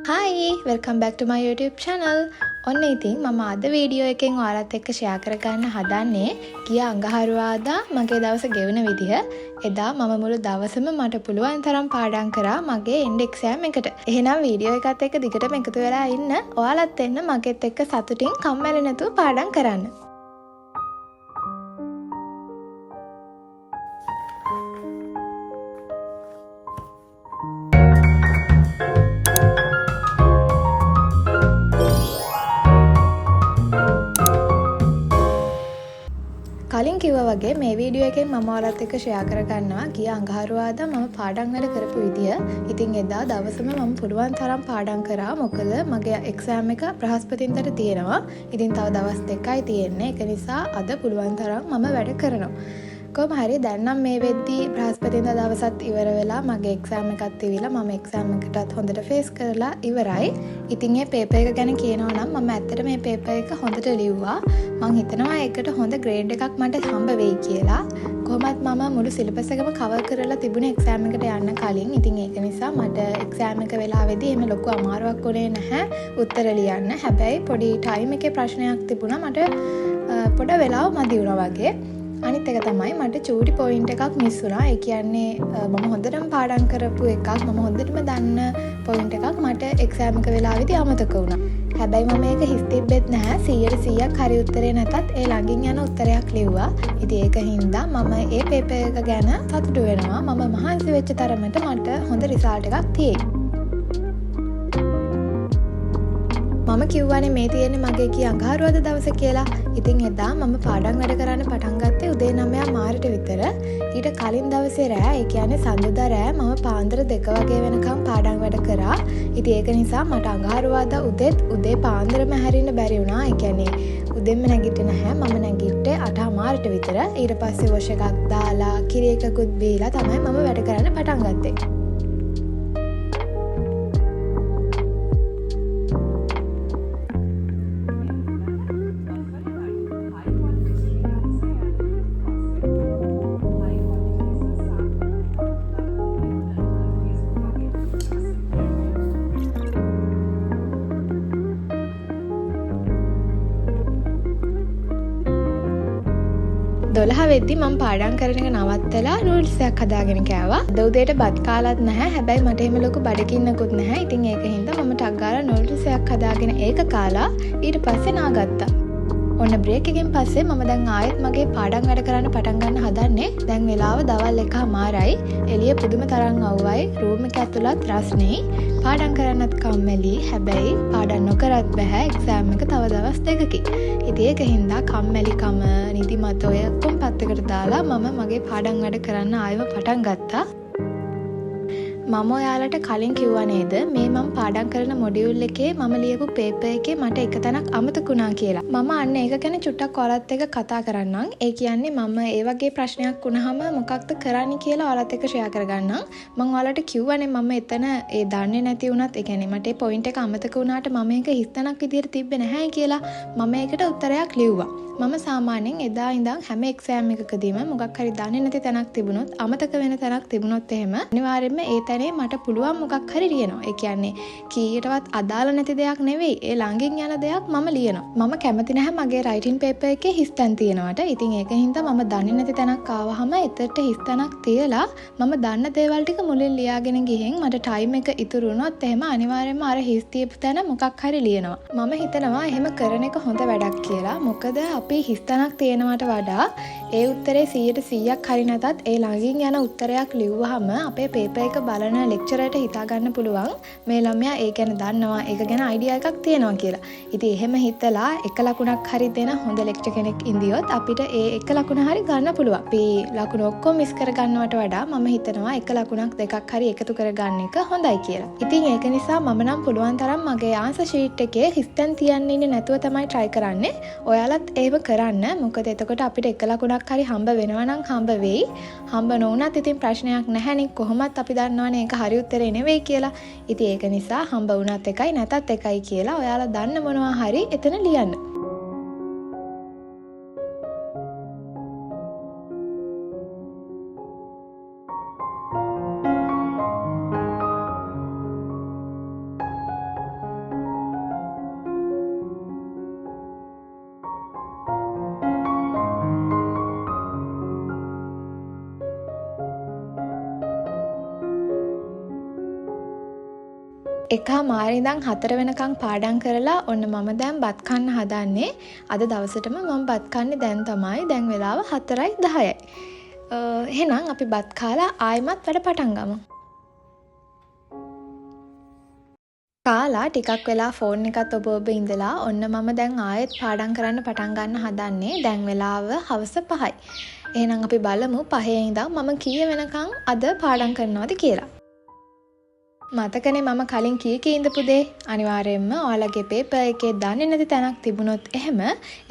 Hi! Welcome back to my YouTube channel. ඔන්න ඉතින් මම අද වීඩියෝ එකෙන් ඔයාලත් එක්ක ෂෙයා කරගන්න හදන්නේ ගිය අඟහරුවාදා මගේ දවස ගෙවන විදිහ. එදා මම මුළු දවසම මට පුළුවන් තරම් පාඩම් කරා මගේ end exam එකට. එහෙනම් වීඩියෝ එකත් එක්ක දිගටම එකතු වෙලා ඉන්න. ඔයාලත් එන්න මගෙත් එක්ක සතුටින් කම්මැලි නැතුව පාඩම් කරන්න. කලින් කිව්වා වගේ මේ වීඩියෝ එකෙන් මම ඔයාලත් එක්ක ෂෙයා කරගන්නවා ගිය අඟහරුවාදා මම පාඩම් වැඩ කරපු විදිය. ඉතින් එදා දවසම මම පුළුවන් තරම් පාඩම් කරා. මොකද මගේ එක්සෑම් එක බ්‍රහස්පතින්දාට තියෙනවා. ඉතින් තව දවස් දෙකයි තියෙන්නේ. ඒක නිසා අද පුළුවන් තරම් මම වැඩ කරනවා. කොහොම හරි දැන් නම් මේ වෙද්දී බ්‍රහස්පතින්දා දවසත් ඉවර වෙලා මගේ එක්සෑම් එකත් ඉවිලා මම එක්සෑම් එකටත් හොඳට ෆේස් කරලා ඉවරයි. ඉතින් මේ පේපර් එක ගැන කියනවා නම් මම ඇත්තට මේ පේපර් එක හොඳට ලිව්වා. මං හිතනවා ඒකට හොඳ ග්‍රේඩ් එකක් මට හම්බ වෙයි කියලා. කොහොමත් මම මුළු සිලබස් එකම කවර් කරලා තිබුණේ එක්සෑම් එකට යන්න කලින්. ඉතින් ඒක නිසා මට එක්සෑම් එක වෙලාවේදී එහෙම ලොකු අමාරුවක් වුණේ නැහැ උත්තර ලියන්න. හැබැයි පොඩි ටයිම් එකේ ප්‍රශ්නයක් තිබුණා. මට පොඩ වෙලාව මදි වුණා වගේ. අනිත් එක තමයි මට චූටි පොයින්ට් එකක් මිස් වුණා. ඒ කියන්නේ මම හොඳටම පාඩම් කරපු එකක් මම හොඳටම දන්න පොයින්ට් එකක් මට එක්සෑම් එක වෙලාවේදී අමතක වුණා. හැබැයි මම මේක හිස් තිබ්බෙත් නැහැ. 100%ක් හරි උත්තරේ නැතත් ඒ ළඟින් යන උත්තරයක් ලිව්වා. ඉතින් ඒක හින්දා මම ඒ පේපර් එක ගැන සතුටු වෙනවා. මම මහන්සි වෙච්ච තරමට මට හොඳ රිසල්ට් එකක් තියෙයි. මම කිව්වනේ මේ තියෙන්නේ මගේ ගිය අඟහරුවාදා දවස කියලා. ඉතින් එදා මම පාඩම් වැඩ කරන්න පටන් ගත්තේ උදේ 9 මාරට විතර. ඊට කලින් දවසේ රෑ, ඒ කියන්නේ සඳුදා රෑ මම පාන්දර 2 වගේ වෙනකම් පාඩම් වැඩ කරා. ඉතින් ඒක නිසා මට අඟහරුවාදා උදේ පාන්දරම හැරෙන්න බැරි වුණා. ඒ කියන්නේ උදෙන්ම නැගිටින්නේ නැහැ. මම නැගිට්ටේ 8 මාරට විතර. ඊට පස්සේ වොෂ් එකක් දාලා කිරි එකකුත් බීලා තමයි මම වැඩ කරන්න පටන් ගත්තේ. දොළහ වෙද්දි මම පාඩම් කරන එක නවත්තලා නූඩ්ල්ස් එකක් හදාගෙන කෑවා. අද උදේට බත් කාලත් නැහැ. හැබැයි මට එහෙම ලොකු බඩගින්නකුත් නැහැ. ඉතින් ඒක හින්දා මම ටක් ගාලා නූඩ්ල්ස් එකක් හදාගෙන ඒක කාලා ඊට පස්සේ නාගත්තා. ඔන්න බ්‍රේක් එකෙන් පස්සේ මම දැන් ආයෙත් මගේ පාඩම් වැඩ කරන්න පටන් ගන්න හදන්නේ. දැන් වෙලාව දවල් 1:00මාරයි. එළිය පුදුම තරම් අවුවයි. රූම් එක ඇතුළත් රස්නේ. පාඩම් කරන්නත් කම්මැලි. හැබැයි පාඩම් නොකරත් බෑ. එක්සෑම් එක තව දවස් 2කින්. ඉතින් ඒක හින්දා කම්මැලිකම, නිදිමත ඔය කොම් පැත්තකට දාලා මම මගේ පාඩම් වැඩ කරන්න ආයෙම පටන් ගත්තා. මම ඔයාලට කලින් කිව්වා නේද මේ මම පාඩම් කරන මොඩියුල් එකේ මම ලියපු පේපර් එකේ මට එක තැනක් අමතක වුණා කියලා. මම අන්න ඒක ගැන චුට්ටක් ඔයාලත් එක්ක කතා කරන්නම්. ඒ කියන්නේ මම ඒ වගේ ප්‍රශ්නයක් වුණාම මොකක්ද කරන්නේ කියලා ඔයාලත් එක්ක ෂෙයා කරගන්නම්. මම ඔයාලට කිව්වනේ මම එතන ඒ දන්නේ නැති වුණත් ඒ කියන්නේ මට ඒ පොයින්ට් එක අමතක වුණාට මම ඒක හිස්තැනක් විදියට තිබ්බේ නැහැ කියලා මම ඒකට උත්තරයක් ලිව්වා. මම සාමාන්‍යයෙන් එදා ඉඳන් හැම එක්සෑම් එකකදීම මොකක් හරි දන්නේ නැති තැනක් තිබුණොත් අමතක වෙන තැනක් තිබුණොත් එහෙම අනිවාර්යයෙන්ම ඒ තැනේ මට පුළුවන් මොකක් හරි ලියනවා. ඒ කියන්නේ කීයටවත් අදාළ නැති දෙයක් නෙවෙයි. ඒ ළඟින් යන දෙයක් මම ලියනවා. මම කැමති නැහැ මගේ රයිටින් පේපර් එකේ හිස්තැන් තියෙනවට. ඉතින් ඒක හින්දා මම දන්නේ නැති තැනක් ආවහම එතනට හිස්තැනක් තියලා මම දන්න දේවල් ටික මුලින් ලියාගෙන ගිහින් මට ටයිම් එක ඉතුරු වුණොත් එහෙම අනිවාර්යයෙන්ම අර හිස් තියපු තැන මොකක් හරි ලියනවා. මම හිතනවා එහෙම කරන එක හොඳ වැඩක් කියලා. මොකද අපි හිස්තැනක් තියෙනවට වඩා ඒ උත්තරේ 100%ක් හරි නැතත් ඒ ළඟින් යන උත්තරයක් ලිව්වහම අපේ පේපර් එක බලන ලෙක්චරර්ට හිතා ගන්න පුළුවන් මේ ළමයා ඒ ගැන දන්නවා, ඒක ගැන අයිඩියා එකක් තියෙනවා කියලා. ඉතින් එහෙම හිතලා එක ලකුණක් හරි දෙන හොඳ ලෙක්චර් කෙනෙක් ඉඳියොත් අපිට ඒ එක ලකුණ හරි ගන්න පුළුවන්. අපි ලකුණ ඔක්කොම මිස් කර ගන්නවට වඩා මම හිතනවා එක ලකුණක් දෙකක් හරි එකතු කරගන්න එක හොඳයි කියලා. ඉතින් ඒක නිසා මම නම් පුළුවන් තරම් මගේ ආන්සර් ෂීට් එකේ හිස්තැන් තියන්න ඉන්නේ නැතුව තමයි try කරන්නේ. ඔයාලත් එහෙම කරන්න. මොකද එතකොට අපිට එක ලකුණක් හරි හම්බ වෙනවා නම් හම්බ වෙයි. හම්බ නොවුනත් ඉතින් ප්‍රශ්නයක් නැහැනේ. කොහොමත් අපි දන්නවනේ ඒක හරි උත්තරේ නෙවෙයි කියලා. ඉතින් ඒක නිසා හම්බ වුණත් එකයි නැතත් එකයි කියලා ඔයාලා දන්න මොනවා හරි එතන ලියන්න. 1:00 ඉඳන් 4 වෙනකන් පාඩම් කරලා ඔන්න මම දැන් බත් කන්න හදන්නේ. අද දවසටම මම බත් කන්නේ දැන් තමයි. දැන් වෙලාව 4:10යි. එහෙනම් අපි බත් කාලා ආයෙමත් වැඩ පටන් ගමු. කාලා ටිකක් වෙලා ෆෝන් එකත් ඔබ ඉඳලා ඔන්න මම දැන් ආයෙත් පාඩම් කරන්න පටන් ගන්න හදන්නේ. දැන් වෙලාව හවස 5යි. එහෙනම් අපි බලමු 5 ඉඳන් මම කීය වෙනකන් අද පාඩම් කරනවද කියලා. මතකනේ මම කලින් කී ඉඳපු දේ. අනිවාර්යයෙන්ම ඔයාලගේ පේපර් එකේ දන්නේ නැති තැනක් තිබුණොත් එහෙම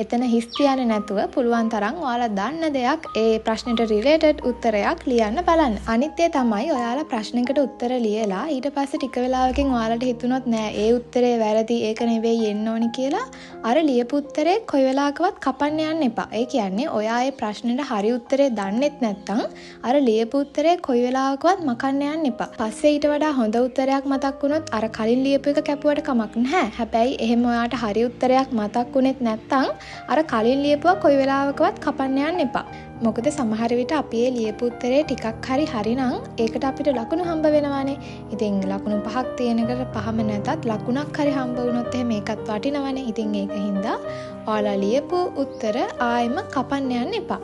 එතන හිස් තියන්නේ නැතුව පුළුවන් තරම් ඔයාලා දන්න දෙයක් ඒ ප්‍රශ්නෙට රිලේටඩ් උත්තරයක් ලියන්න බලන්න. අනිත් ඒ තමයි ඔයාලා ප්‍රශ්නයකට උත්තර ලියලා ඊට පස්සේ ටික වෙලාවකින් ඔයාලට හිතුනොත් නෑ ඒ උත්තරේ වැරදි ඒක නෙවෙයි එන්න ඕනි කියලා අර ලියපු උත්තරේ කොයි වෙලාවකවත් කපන්න යන්න එපා. ඒ කියන්නේ ඔයා ඒ ප්‍රශ්නෙට හරි උත්තරේ දන්නෙත් නැත්නම් අර ලියපු උත්තරේ කොයි වෙලාවකවත් මකන්න යන්න එපා. පස්සේ ඊට වඩා හොඳ උත්තරයක් මතක් වුණොත් අර කලින් ලියපු එක කැපුවට කමක් නැහැ. හැබැයි එහෙම ඔයාට හරි උත්තරයක් මතක් වුණෙත් නැත්නම් අර කලින් ලියපුවා කොයි වෙලාවකවත් කපන්න යන්න එපා. මොකද සමහර විට අපි ඒ ලියපු උත්තරේ ටිකක් හරි නම් ඒකට අපිට ලකුණු හම්බ වෙනවානේ. ඉතින් ලකුණු 5ක් තියෙන එකට 5ම නැතත් ලකුණක් හරි හම්බ වුණොත් එහෙම ඒකත් වටිනවනේ. ඉතින් ඒකින්ද ඔයාලා ලියපු උත්තර ආයෙම කපන්න යන්න එපා.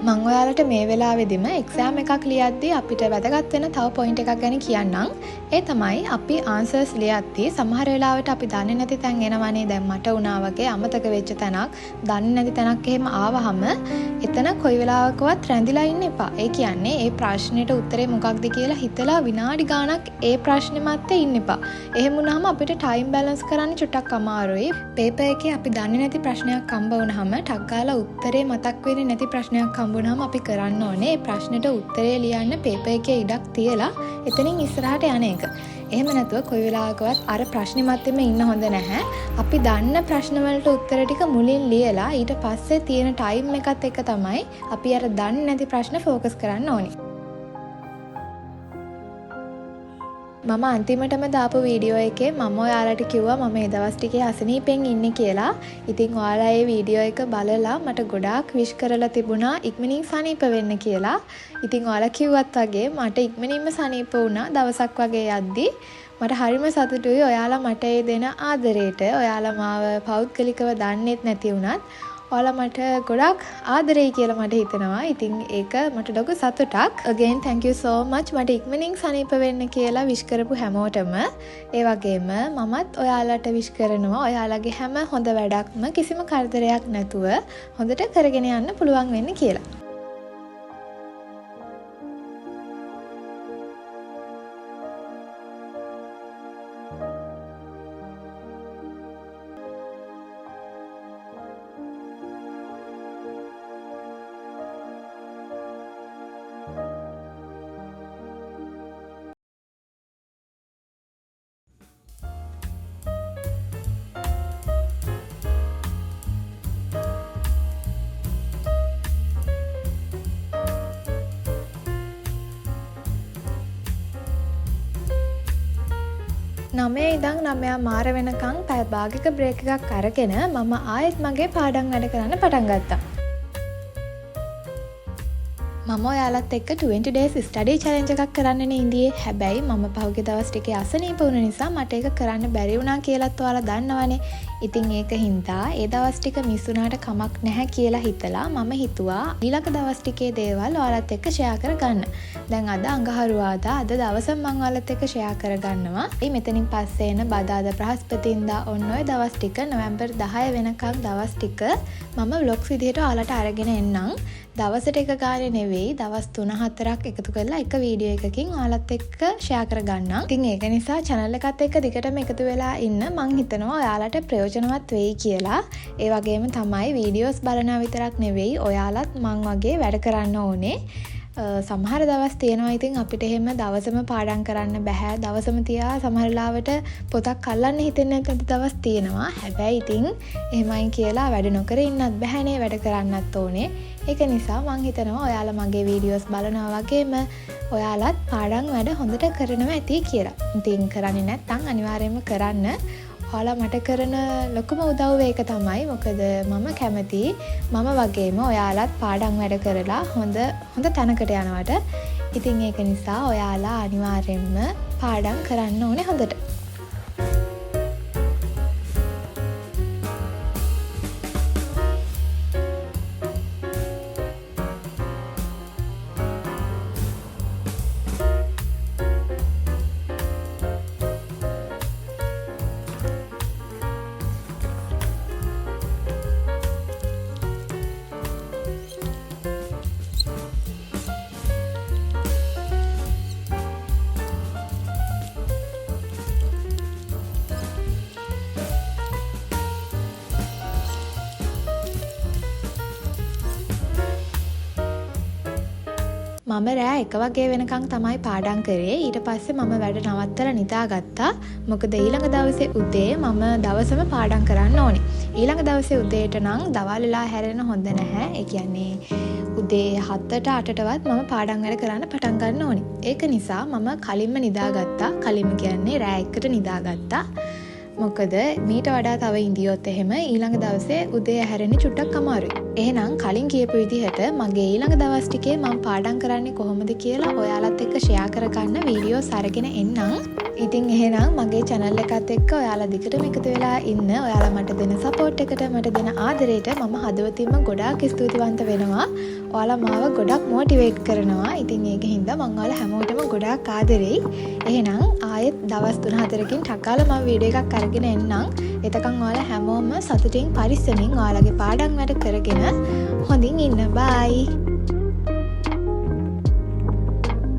මම ඔයාලට මේ වෙලාවෙදිම එක්සෑම් එකක් ලියද්දී අපිට වැදගත් වෙන තව පොයින්ට් එකක් ගැන කියන්නම්. ඒ තමයි අපි ආන්සර්ස් ලියද්දී සමහර වෙලාවට අපි දන්නේ නැති තැන් එනවනේ. දැන් මට වුණා වගේ අමතක වෙච්ච තැනක්, දන්නේ නැති තැනක් එහෙම ආවහම එතන කොයි වෙලාවකවත් රැඳිලා ඉන්න එපා. ඒ කියන්නේ ඒ ප්‍රශ්නෙට උත්තරේ මොකක්ද කියලා හිතලා විනාඩි ගාණක් ඒ ප්‍රශ්නේ මැත්තේ ඉන්න එපා. එහෙම වුණාම අපිට ටයිම් බැලන්ස් කරන්න චුට්ටක් අමාරුයි. පේපර් එකේ අපි දන්නේ නැති ප්‍රශ්නයක් හම්බ වුණාම ටක් ගාලා උත්තරේ මතක් වෙන්නේ නැති ප්‍රශ්නයක් හම්බුනහම අපි කරන්න ඕනේ ඒ ප්‍රශ්නෙට උත්තරේ ලියන්න පේපර් එකේ ඉඩක් තියලා එතනින් ඉස්සරහට යන එක. එහෙම නැතුව කොයි වෙලාවකවත් අර ප්‍රශ්නේ මැත්තේම ඉන්න හොඳ නැහැ. අපි දන්න ප්‍රශ්න වලට උත්තර ටික මුලින් ලියලා ඊට පස්සේ තියෙන ටයිම් එකත් එක තමයි අපි අර දන්නේ නැති ප්‍රශ්න ફોකස් කරන්න ඕනේ. මම අන්තිමටම දාපු වීඩියෝ එකේ මම ඔයාලට කිව්වා මම ඒ දවස් ටිකේ අසනීපෙන් ඉන්නේ කියලා. ඉතින් ඔයාලා ඒ වීඩියෝ එක බලලා මට ගොඩාක් විශ් කරලා තිබුණා ඉක්මනින් සනීප වෙන්න කියලා. ඉතින් ඔයාලා කිව්වත් වගේ මට ඉක්මනින්ම සනීප වුණා දවසක් වගේ යද්දී. මට හරිම සතුටුයි ඔයාලා මට ඒ දෙන ආදරේට. ඔයාලා මාව පෞද්ගලිකව දන්නෙත් නැති වුණත් ඔයාලා මට ගොඩක් ආදරෙයි කියලා මට හිතෙනවා. ඉතින් ඒක මට ලොකු සතුටක්. Again thank you so much මට ඉක්මනින් සනීප වෙන්න කියලා විශ් කරපු හැමෝටම. ඒ වගේම මමත් ඔයාලට විශ් කරනවා ඔයාලගේ හැම හොඳ වැඩක්ම කිසිම කරදරයක් නැතුව හොඳට කරගෙන යන්න පුළුවන් වෙන්න කියලා. නමේ ඉඳන් 9:00 වෙනකන් පැය භාගයක බ්‍රේක් එකක් අරගෙන මම ආයෙත් මගේ පාඩම් වැඩ කරන්න පටන් ගත්තා. මම ඔයාලත් එක්ක 20 days study challenge එකක් කරන්නනේ ඉඳියේ. හැබැයි මම පහුගිය දවස් ටිකේ අසනීප වුණ නිසා මට ඒක කරන්න බැරි වුණා කියලාත් ඔයාලා දන්නවනේ. ඉතින් ඒක හින්දා ඒ දවස් ටික මිස් වුණාට කමක් නැහැ කියලා හිතලා මම හිතුවා ඊළඟ දවස් ටිකේ දේවල් ඔයාලත් එක්ක ෂෙයා කරගන්න. දැන් අද අඟහරුවාදා අද දවසම මම ඔයාලත් එක්ක ෂෙයා කරගන්නවා. මේ මෙතනින් පස්සේ එන බදාදා බ්‍රහස්පතින්දා ඔන්න ඔය දවස් ටික නොවැම්බර් 10 වෙනකම් දවස් ටික මම vlogs විදිහට ඔයාලට අරගෙන එන්නම්. දවසට එක ගානේ නෙවෙයි දවස් 3-4ක් එකතු කරලා එක වීඩියෝ එකකින් ඔයාලත් එක්ක ෂෙයා කරගන්නම්. ඉතින් ඒක නිසා channel එකත් එක්ක දිගටම එකතු වෙලා ඉන්න මං හිතනවා ඔයාලට ප්‍රයෝජනවත් වෙයි කියලා. ඒ වගේම තමයි වීඩියෝස් බලනවා විතරක් නෙවෙයි ඔයාලත් මං වගේ වැඩ කරන්න ඕනේ. සමහර දවස් තියෙනවා ඉතින් අපිට එහෙම දවසම පාඩම් කරන්න බෑ. දවසම තියා සමහර ලාවට පොතක් අල්ලන්න හිතෙන්නේ නැති දවස් තියෙනවා. හැබැයි ඉතින් එහෙමයි කියලා වැඩ නොකර ඉන්නත් බෑනේ, වැඩ කරන්නත් ඕනේ. ඒක නිසා මං හිතනවා ඔයාලා මගේ වීඩියෝස් බලනවා වගේම ඔයාලත් පාඩම් වැඩ හොඳට කරනවා ඇති කියලා. ඉතින් කරන්නේ නැත්නම් අනිවාර්යයෙන්ම කරන්න. ඔයාලා මට කරන ලොකුම උදව්ව ඒක තමයි. මොකද මම කැමති මම වගේම ඔයාලත් පාඩම් වැඩ කරලා හොඳ තැනකට යනවට. ඉතින් ඒක නිසා ඔයාලා අනිවාර්යයෙන්ම පාඩම් කරන්න ඕනේ හොඳට. මම රෑ 1 වගේ වෙනකන් තමයි පාඩම් කරේ. ඊට පස්සේ මම වැඩ නවත්තලා නිදාගත්තා. මොකද ඊළඟ දවසේ උදේ මම දවසම පාඩම් කරන්න ඕනේ. ඊළඟ දවසේ උදේට නම් දවල් වෙලා හැරෙන්න හොඳ නැහැ. ඒ කියන්නේ උදේ 7ට 8ටවත් මම පාඩම් වැඩ කරන්න පටන් ගන්න ඕනේ. ඒක නිසා මම කලින්ම නිදාගත්තා. කලින්ම කියන්නේ රෑ 1ට නිදාගත්තා. මොකද මීට වඩා තව ඉඳියොත් එහෙම ඊළඟ දවසේ උදේ හැරෙන්නේ චුට්ටක් අමාරුයි. එහෙනම් කලින් කියපු විදිහට මගේ ඊළඟ දවස් ටිකේ මම පාඩම් කරන්නේ කොහොමද කියලා ඔයාලත් එක්ක ෂෙයා කරගන්න වීඩියෝස් අරගෙන එන්නම්. ඉතින් එහෙනම් මගේ channel එකත් එක්ක ඔයාලා දිගටම එකතු වෙලා ඉන්න. ඔයාලා මට දෙන support එකට මට දෙන ආදරයට මම හදවතින්ම ගොඩාක් ස්තුතිවන්ත වෙනවා. ඔයාලා මාව ගොඩක් motivate කරනවා. ඉතින් ඒකින්ද මම ඔයාලා හැමෝටම ගොඩාක් ආදරෙයි. එහෙනම් ආයෙත් දවස් 3-4කින් ටක්කාලා මම වීඩියෝ එකක් අරගෙන එන්නම්. එතකන් ඔයාලා හැමෝම සතුටින් පරිස්සමින් ඔයාලගේ පාඩම් වැඩ කරගෙන හොඳින් ඉන්න. බයි.